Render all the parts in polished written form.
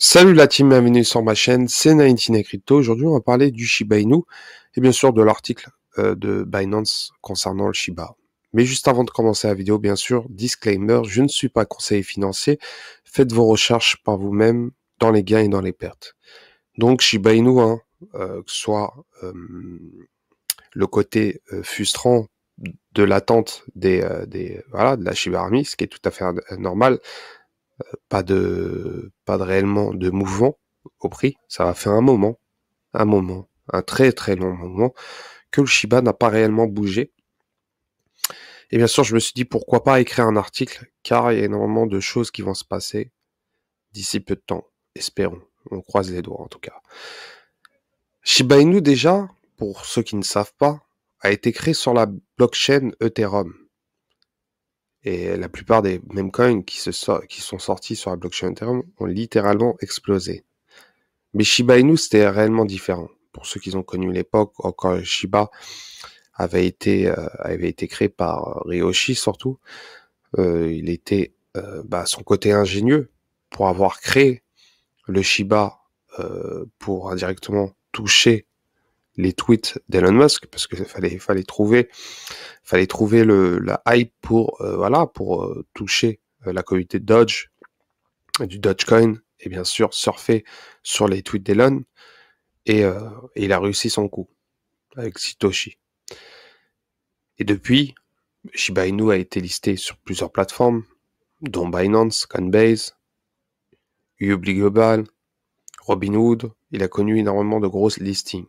Salut la team, bienvenue sur ma chaîne, c'est 19 Crypto. Aujourd'hui, on va parler du Shiba Inu et bien sûr de l'article de Binance concernant le Shiba. Mais juste avant de commencer la vidéo, bien sûr, disclaimer, je ne suis pas conseiller financier. Faites vos recherches par vous-même dans les gains et dans les pertes. Donc Shiba Inu, que ce soit le côté frustrant de l'attente de la Shiba Inu, ce qui est tout à fait normal, pas de réellement de mouvement au prix. Ça va faire un très très long moment, que le Shiba n'a pas réellement bougé. Et bien sûr, je me suis dit pourquoi pas écrire un article, car il y a énormément de choses qui vont se passer d'ici peu de temps. Espérons. On croise les doigts en tout cas. Shiba Inu déjà, pour ceux qui ne savent pas, a été créé sur la blockchain Ethereum. Et la plupart des meme coins qui sont sortis sur la blockchain Ethereum ont littéralement explosé. Mais Shiba Inu, c'était réellement différent. Pour ceux qui ont connu l'époque, quand Shiba avait été créé par Ryoshi surtout, il était son côté ingénieux pour avoir créé le Shiba pour indirectement toucher les tweets d'Elon Musk, parce que fallait trouver la hype pour toucher la communauté de Dodge, du Dogecoin, et bien sûr surfer sur les tweets d'Elon. Et il a réussi son coup avec Satoshi. Et depuis, Shiba Inu a été listé sur plusieurs plateformes, dont Binance, Coinbase, Huobi Global, Robinhood. Il a connu énormément de grosses listings.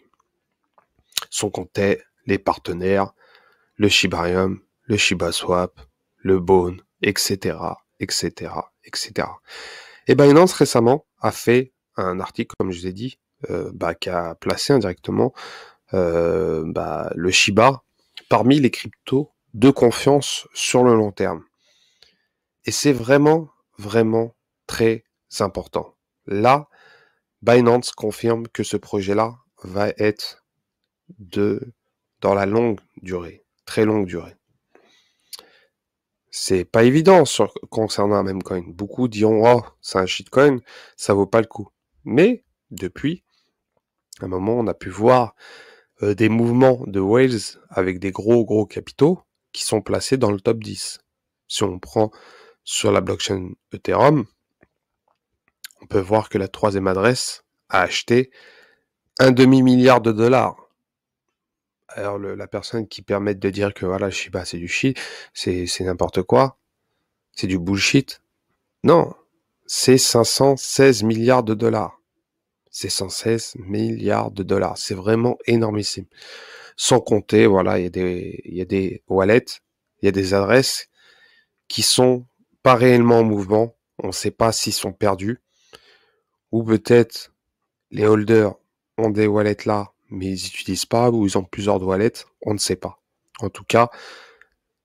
Son comptait les partenaires, le Shibarium, le ShibaSwap, le Bone, etc., etc., etc. Et Binance récemment a fait un article, comme je vous ai dit, qui a placé indirectement le Shiba parmi les cryptos de confiance sur le long terme. Et c'est vraiment, vraiment très important. Là, Binance confirme que ce projet-là va être dans la longue durée, très longue durée. C'est pas évident concernant un meme coin. Beaucoup diront, oh, c'est un shitcoin, ça vaut pas le coup. Mais, depuis un moment, on a pu voir des mouvements de whales avec des gros capitaux qui sont placés dans le top 10. Si on prend sur la blockchain Ethereum, on peut voir que la troisième adresse a acheté un demi-milliard de dollars. Alors la personne qui permet de dire que voilà, Shiba c'est du shit, c'est n'importe quoi, c'est du bullshit. Non, c'est 516 milliards de dollars. C'est 116 milliards de dollars. C'est vraiment énormissime. Sans compter, voilà, il y a des wallets, il y a des adresses qui sont pas réellement en mouvement. On ne sait pas s'ils sont perdus. Ou peut-être les holders ont des wallets là, mais ils n'utilisent pas, ou ils ont plusieurs wallets. On ne sait pas. En tout cas,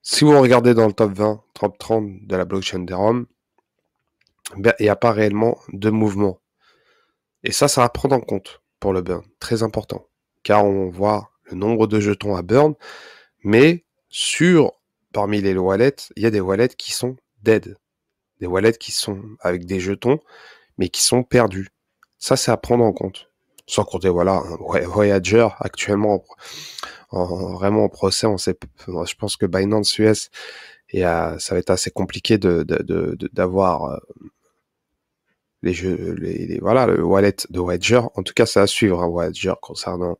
si vous regardez dans le top 20, top 30 de la blockchain d'Ethereum, il n'y a pas réellement de mouvement. Et ça va prendre en compte pour le burn. Très important. Car on voit le nombre de jetons à burn, mais parmi les wallets, il y a des wallets qui sont dead. Des wallets qui sont avec des jetons, mais qui sont perdus. Ça, c'est à prendre en compte. Sans compter, voilà, Voyager, actuellement, vraiment en procès, je pense que Binance US, ça va être assez compliqué d'avoir le wallet de Voyager. En tout cas, ça à suivre, Voyager, concernant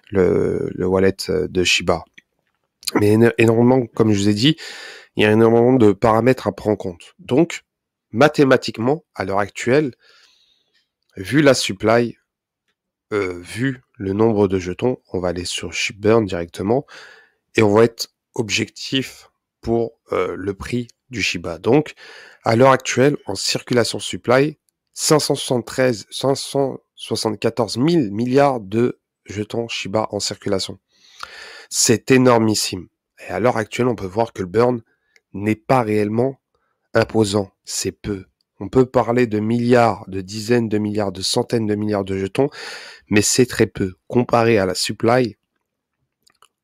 le wallet de Shiba. Mais énormément, comme je vous ai dit, il y a énormément de paramètres à prendre en compte. Donc, mathématiquement, à l'heure actuelle, vu la supply, vu le nombre de jetons, on va aller sur Shipburn directement et on va être objectif pour le prix du Shiba. Donc, à l'heure actuelle, en circulation supply, 574 000 milliards de jetons Shiba en circulation. C'est énormissime. Et à l'heure actuelle, on peut voir que le burn n'est pas réellement imposant. C'est peu. On peut parler de milliards, de dizaines de milliards, de centaines de milliards de jetons, mais c'est très peu. Comparé à la supply,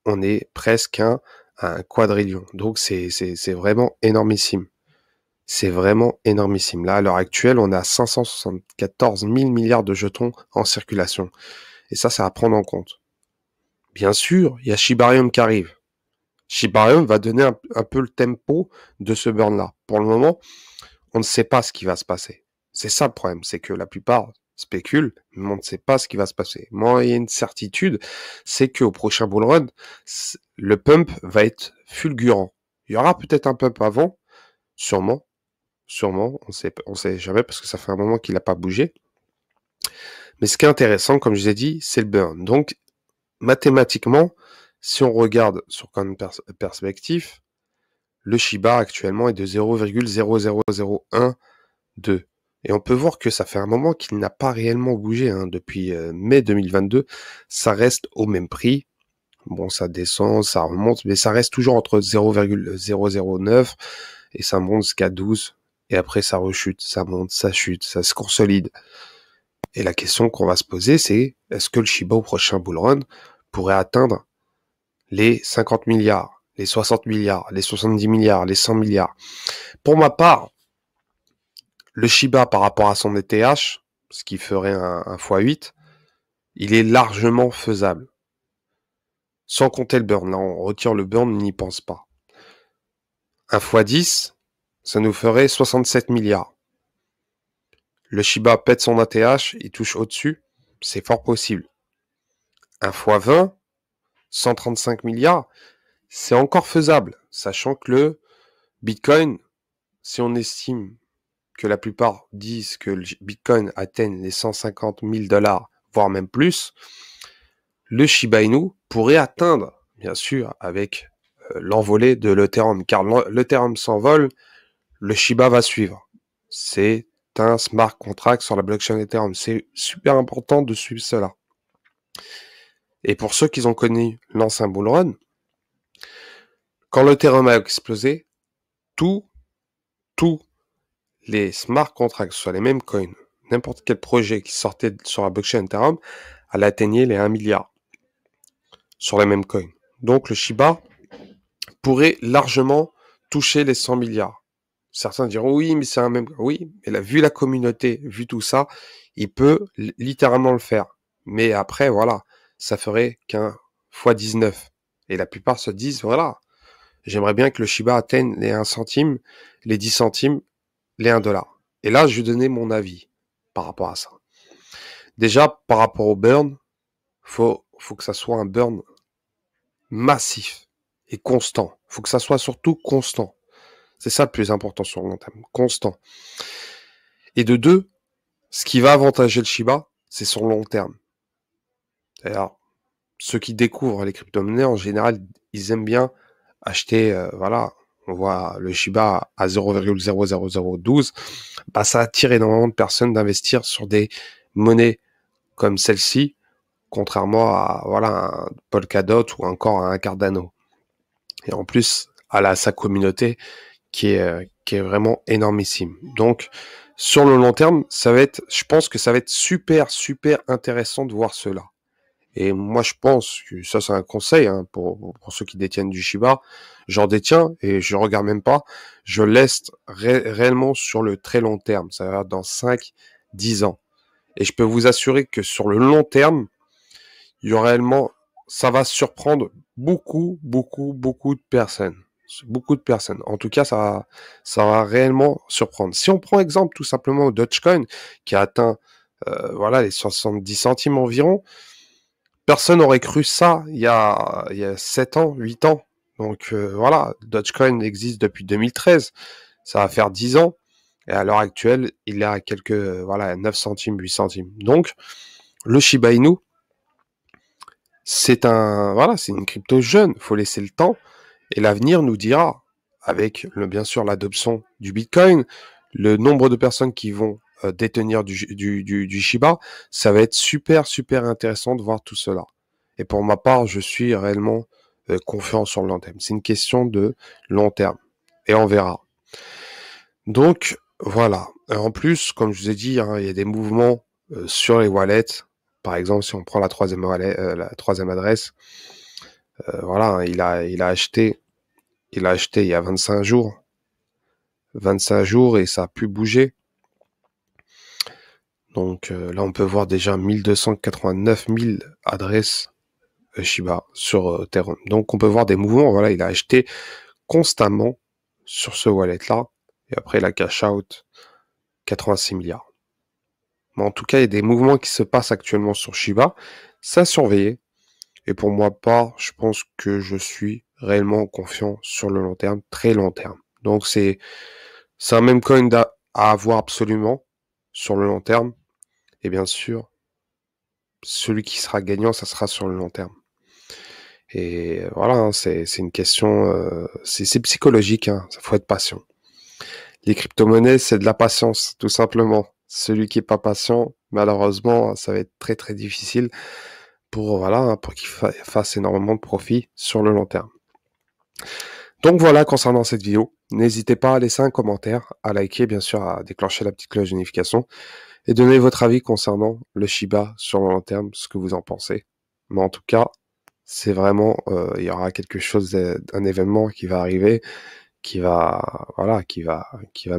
on est presque à un quadrillion. Donc c'est vraiment énormissime. C'est vraiment énormissime. Là, à l'heure actuelle, on est à 574 000 milliards de jetons en circulation. Et ça à prendre en compte. Bien sûr, il y a Shibarium qui arrive. Shibarium va donner un peu le tempo de ce burn-là. Pour le moment, on ne sait pas ce qui va se passer. C'est ça le problème, c'est que la plupart spéculent, mais on ne sait pas ce qui va se passer. Moi, il y a une certitude, c'est qu'au prochain bull run, le pump va être fulgurant. Il y aura peut-être un pump avant, sûrement, on sait jamais parce que ça fait un moment qu'il n'a pas bougé. Mais ce qui est intéressant, comme je vous ai dit, c'est le burn. Donc, mathématiquement, si on regarde sur quand même perspective, le Shiba actuellement est de 0,00012. Et on peut voir que ça fait un moment qu'il n'a pas réellement bougé. Depuis mai 2022, ça reste au même prix. Bon, ça descend, ça remonte, mais ça reste toujours entre 0,009 et ça monte jusqu'à 12. Et après, ça rechute, ça monte, ça chute, ça se consolide. Et la question qu'on va se poser, c'est est-ce que le Shiba au prochain bull run pourrait atteindre les 50 milliards, les 60 milliards, les 70 milliards, les 100 milliards. Pour ma part, le Shiba par rapport à son ETH, ce qui ferait un x8, il est largement faisable. Sans compter le burn. Là, on retire le burn, on n'y pense pas. Un x10, ça nous ferait 67 milliards. Le Shiba pète son ATH, il touche au-dessus, c'est fort possible. Un x20, 135 milliards, c'est encore faisable, sachant que le Bitcoin, si on estime que la plupart disent que le Bitcoin atteigne les 150 000 $, voire même plus, le Shiba Inu pourrait atteindre, bien sûr, avec l'envolée de l'Ethereum, car l'Ethereum s'envole, le Shiba va suivre. C'est un smart contract sur la blockchain Ethereum. C'est super important de suivre cela. Et pour ceux qui ont connu l'ancien bull run, quand l'Ethereum a explosé, tous les smart contracts, soit les mêmes coins, n'importe quel projet qui sortait sur la blockchain Ethereum, elle atteignait les 1 milliard sur les mêmes coins. Donc le Shiba pourrait largement toucher les 100 milliards. Certains diront oui, mais c'est un même... Oui, mais là, vu la communauté, vu tout ça, il peut littéralement le faire. Mais après, voilà, ça ferait qu'un x19. Et la plupart se disent, voilà, j'aimerais bien que le Shiba atteigne les 1 centime, les 10 centimes, les 1 dollar. Et là, je vais donner mon avis par rapport à ça. Déjà, par rapport au burn, faut que ça soit un burn massif et constant. Faut que ça soit surtout constant. C'est ça le plus important sur le long terme. Constant. Et de deux, ce qui va avantager le Shiba, c'est son long terme. D'ailleurs, ceux qui découvrent les crypto-monnaies, en général, ils aiment bien acheter, voilà, on voit le Shiba à 0,00012, bah, ça attire énormément de personnes d'investir sur des monnaies comme celle-ci, contrairement à, voilà, un Polkadot ou encore à un Cardano. Et en plus, elle a sa communauté qui est vraiment énormissime. Donc, sur le long terme, je pense que ça va être super intéressant de voir cela. Et moi, je pense que ça, c'est un conseil pour ceux qui détiennent du Shiba. J'en détiens et je regarde même pas. Je laisse réellement sur le très long terme. Ça va dans 5-10 ans. Et je peux vous assurer que sur le long terme, il y aura réellement, ça va surprendre beaucoup de personnes. Beaucoup de personnes. En tout cas, ça va réellement surprendre. Si on prend exemple tout simplement Dogecoin, qui a atteint voilà, les 70 centimes environ, personne n'aurait cru ça il y a 7 ans, 8 ans. Donc voilà, Dogecoin existe depuis 2013. Ça va faire 10 ans. Et à l'heure actuelle, il est à quelques, voilà, 9 centimes, 8 centimes. Donc, le Shiba Inu, c'est une crypto jeune. Faut laisser le temps. Et l'avenir nous dira, avec bien sûr l'adoption du Bitcoin, le nombre de personnes qui vont détenir du Shiba, ça va être super intéressant de voir tout cela. Et pour ma part, je suis réellement confiant sur le long terme. C'est une question de long terme. Et on verra. Donc, voilà. En plus, comme je vous ai dit, il y a des mouvements sur les wallets. Par exemple, si on prend la troisième adresse, voilà, il a acheté il y a 25 jours 25 jours et ça a pu bouger. Donc là, on peut voir déjà 1289 000 adresses Shiba sur Ethereum. Donc on peut voir des mouvements. Voilà, il a acheté constamment sur ce wallet-là. Et après, il a cash out 86 milliards. Mais en tout cas, il y a des mouvements qui se passent actuellement sur Shiba. Ça surveiller. Et pour moi, je pense que je suis réellement confiant sur le long terme, très long terme. Donc c'est un meme coin à avoir absolument sur le long terme. Et bien sûr, celui qui sera gagnant, ça sera sur le long terme. Et voilà, hein, c'est une question, c'est psychologique, hein, ça faut être patient. Les crypto-monnaies, c'est de la patience, tout simplement. Celui qui est pas patient, malheureusement, ça va être très très difficile pour voilà, hein, pour qu'il fasse énormément de profit sur le long terme. Donc voilà concernant cette vidéo. N'hésitez pas à laisser un commentaire, à liker, bien sûr, à déclencher la petite cloche de notification et donner votre avis concernant le Shiba sur le long terme, ce que vous en pensez. Mais en tout cas, c'est vraiment, il y aura quelque chose, un événement qui va arriver, qui va, voilà, qui va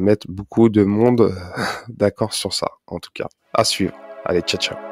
mettre beaucoup de monde d'accord sur ça. En tout cas, à suivre. Allez, ciao, ciao.